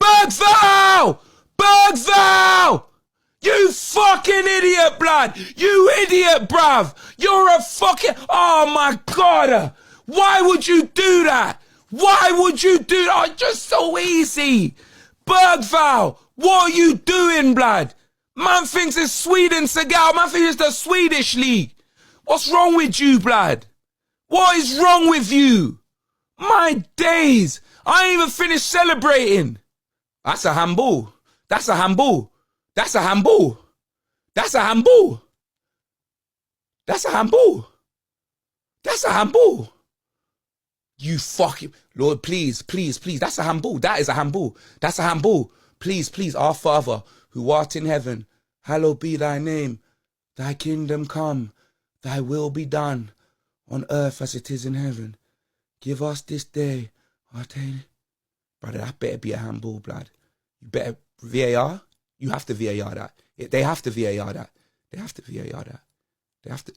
Bergvall! Bergvall! You fucking idiot, blood! You idiot, bruv! You're a fucking... Oh my God! Why would you do that? Why would you do that? Oh, just so easy! Bergvall! What are you doing, blood? Man thinks it's Sweden, Segal. Man thinks it's the Swedish league. What's wrong with you, blood? What is wrong with you? My days! I ain't even finished celebrating. That's a handball. That's a handball. That's a handball. That's a handball. That's a handball. That's a handball. You fucking... Lord, please, please, please. That's a handball. That is a handball. That's a handball. Please, please, our Father, who art in heaven, hallowed be thy name. Thy kingdom come. Thy will be done on earth as it is in heaven. Give us this day our daily... Brother, that better be a handball, blood. You better... VAR? You have to VAR that. They have to VAR that. They have to VAR that. They have to...